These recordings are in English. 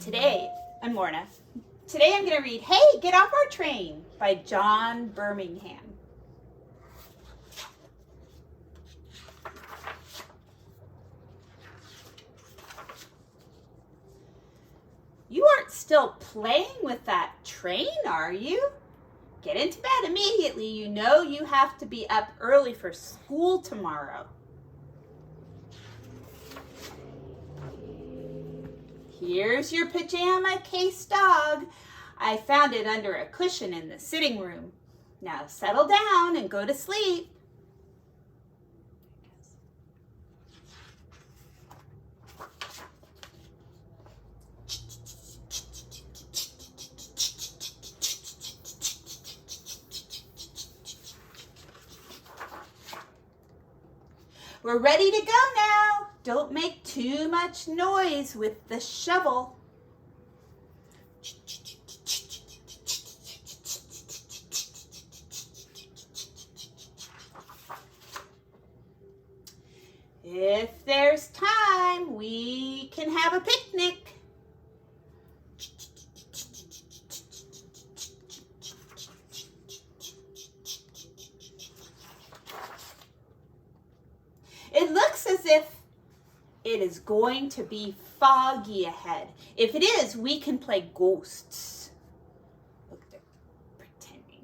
Today, I'm Lorna. Today I'm going to read Hey, Get Off Our Train by John Birmingham. You aren't still playing with that train, are you? Get into bed immediately. You know you have to be up early for school tomorrow. Here's your pajama case dog. I found it under a cushion in the sitting room. Now settle down and go to sleep. We're ready to go now. Don't make too much noise with the shovel. If there's time, we can have a picnic. It looks as if it is going to be foggy ahead. If it is, we can play ghosts. Look, they're pretending.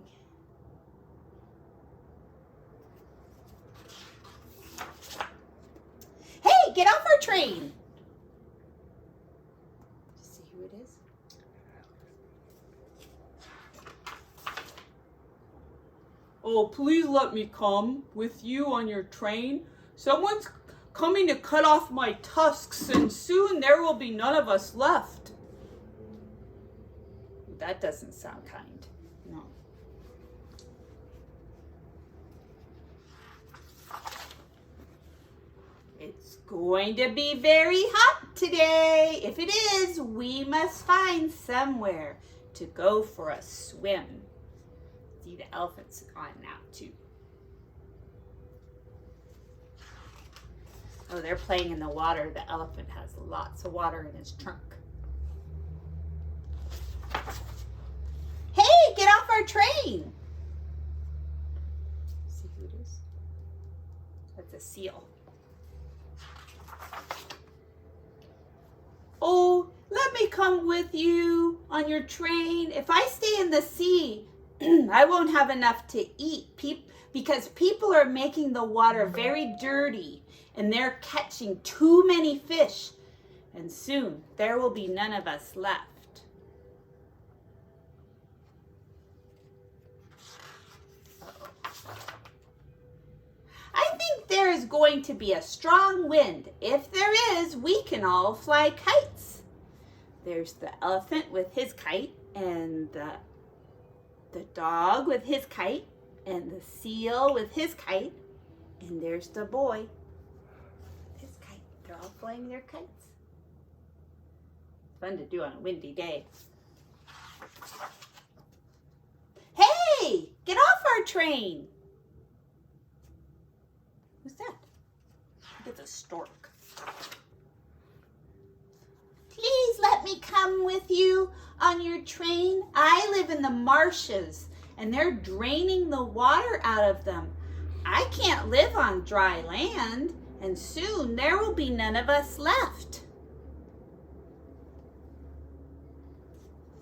Hey, get off our train. See who it is? Oh, please let me come with you on your train. Someone's coming to cut off my tusks, and soon there will be none of us left. That doesn't sound kind. No. It's going to be very hot today. If it is, we must find somewhere to go for a swim. See, the elephant's on now too. Oh, they're playing in the water. The elephant has lots of water in his trunk. Hey, get off our train. See who it is? That's a seal. Oh, let me come with you on your train. If I stay in the sea, I won't have enough to eat because people are making the water very dirty and they're catching too many fish. And soon there will be none of us left. I think there is going to be a strong wind. If there is, we can all fly kites. There's the elephant with his kite, and the dog with his kite, and the seal with his kite, and there's the boy with his kite. They're all flying their kites. Fun to do on a windy day. Hey, get off our train. Who's that? I think it's a stork. Please let me come with you on your train. I live in the marshes and they're draining the water out of them. I can't live on dry land and soon there will be none of us left.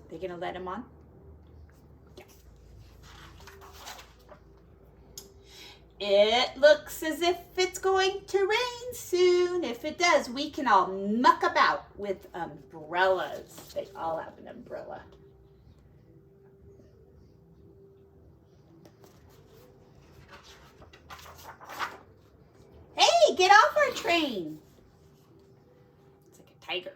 They gonna let him on? Yeah. It looks as if it's going to rain soon. If it does, we can all muck about with umbrellas. They all have an umbrella. Hey, get off our train. It's like a tiger.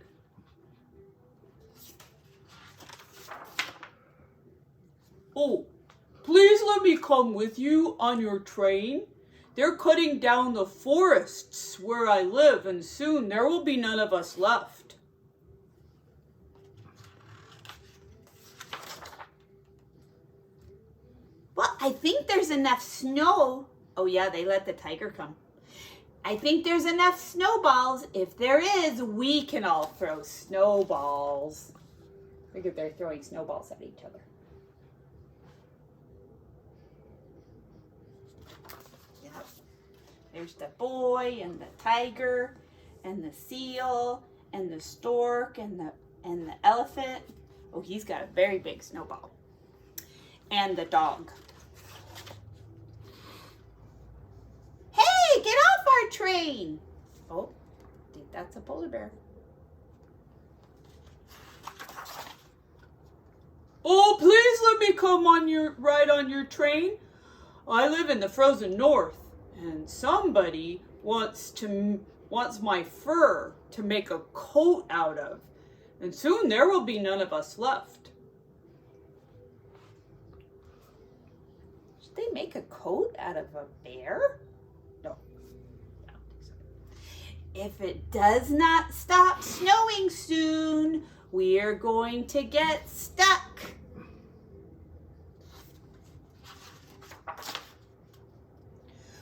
Oh, please let me come with you on your train. They're cutting down the forests where I live, and soon there will be none of us left. Well, I think there's enough snow. Oh yeah, they let the tiger come. I think there's enough snowballs. If there is, we can all throw snowballs. Look at they're throwing snowballs at each other. Yep. There's the boy and the tiger and the seal and the stork and the elephant. Oh, he's got a very big snowball. And the dog. Hey, get off our train. Oh, I think that's a polar bear. Oh, please let me come on ride on your train. I live in the frozen north, and somebody wants my fur to make a coat out of, and soon there will be none of us left. Should they make a coat out of a bear? No. I don't think so. If it does not stop snowing soon, we are going to get stuck.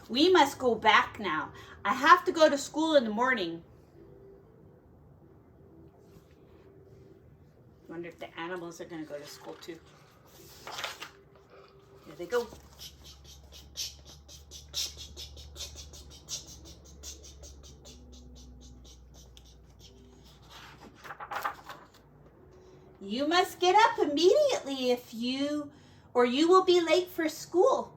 We must go back now. I have to go to school in the morning. Wonder if the animals are going to go to school too. Here they go. You must get up immediately or you will be late for school.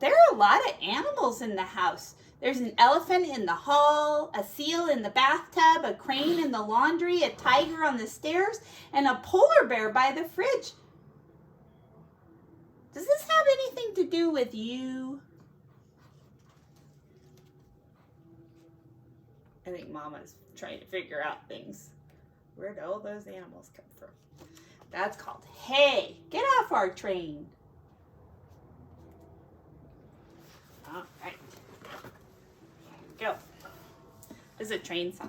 There are a lot of animals in the house. There's an elephant in the hall, a seal in the bathtub, a crane in the laundry, a tiger on the stairs, and a polar bear by the fridge. Does this have anything to do with you? I think Mama's trying to figure out things. Where do all those animals come from? That's called hay. Get off our train. All right. Go. This is a train song.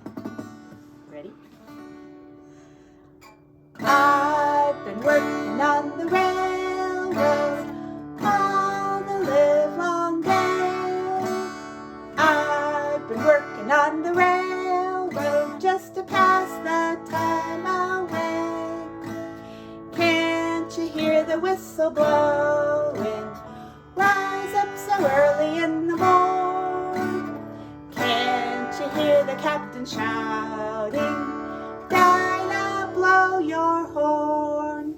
Ready? I've been working on the railroad all the live long day. I've been working on the railroad just to pass the time away. Can't you hear the whistle blowing? Rise up so early in the morn. Can't you hear the captain shouting? Dinah, blow your horn.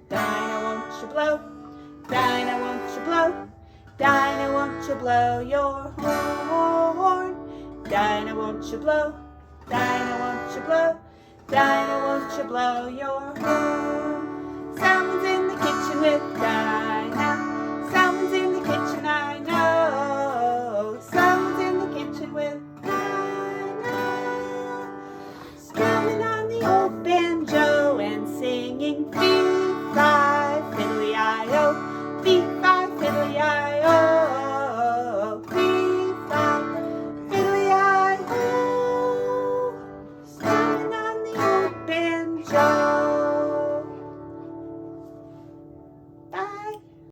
Dinah, won't you blow? Dinah, won't you blow? Dinah, won't you blow your horn? Dinah, won't you blow? Dinah, won't you blow? Dinah, won't you blow your horn? Someone's in the kitchen with Dinah. Someone's in the kitchen, I know. Someone's in the kitchen with Dinah. Strumming on the old banjo and singing.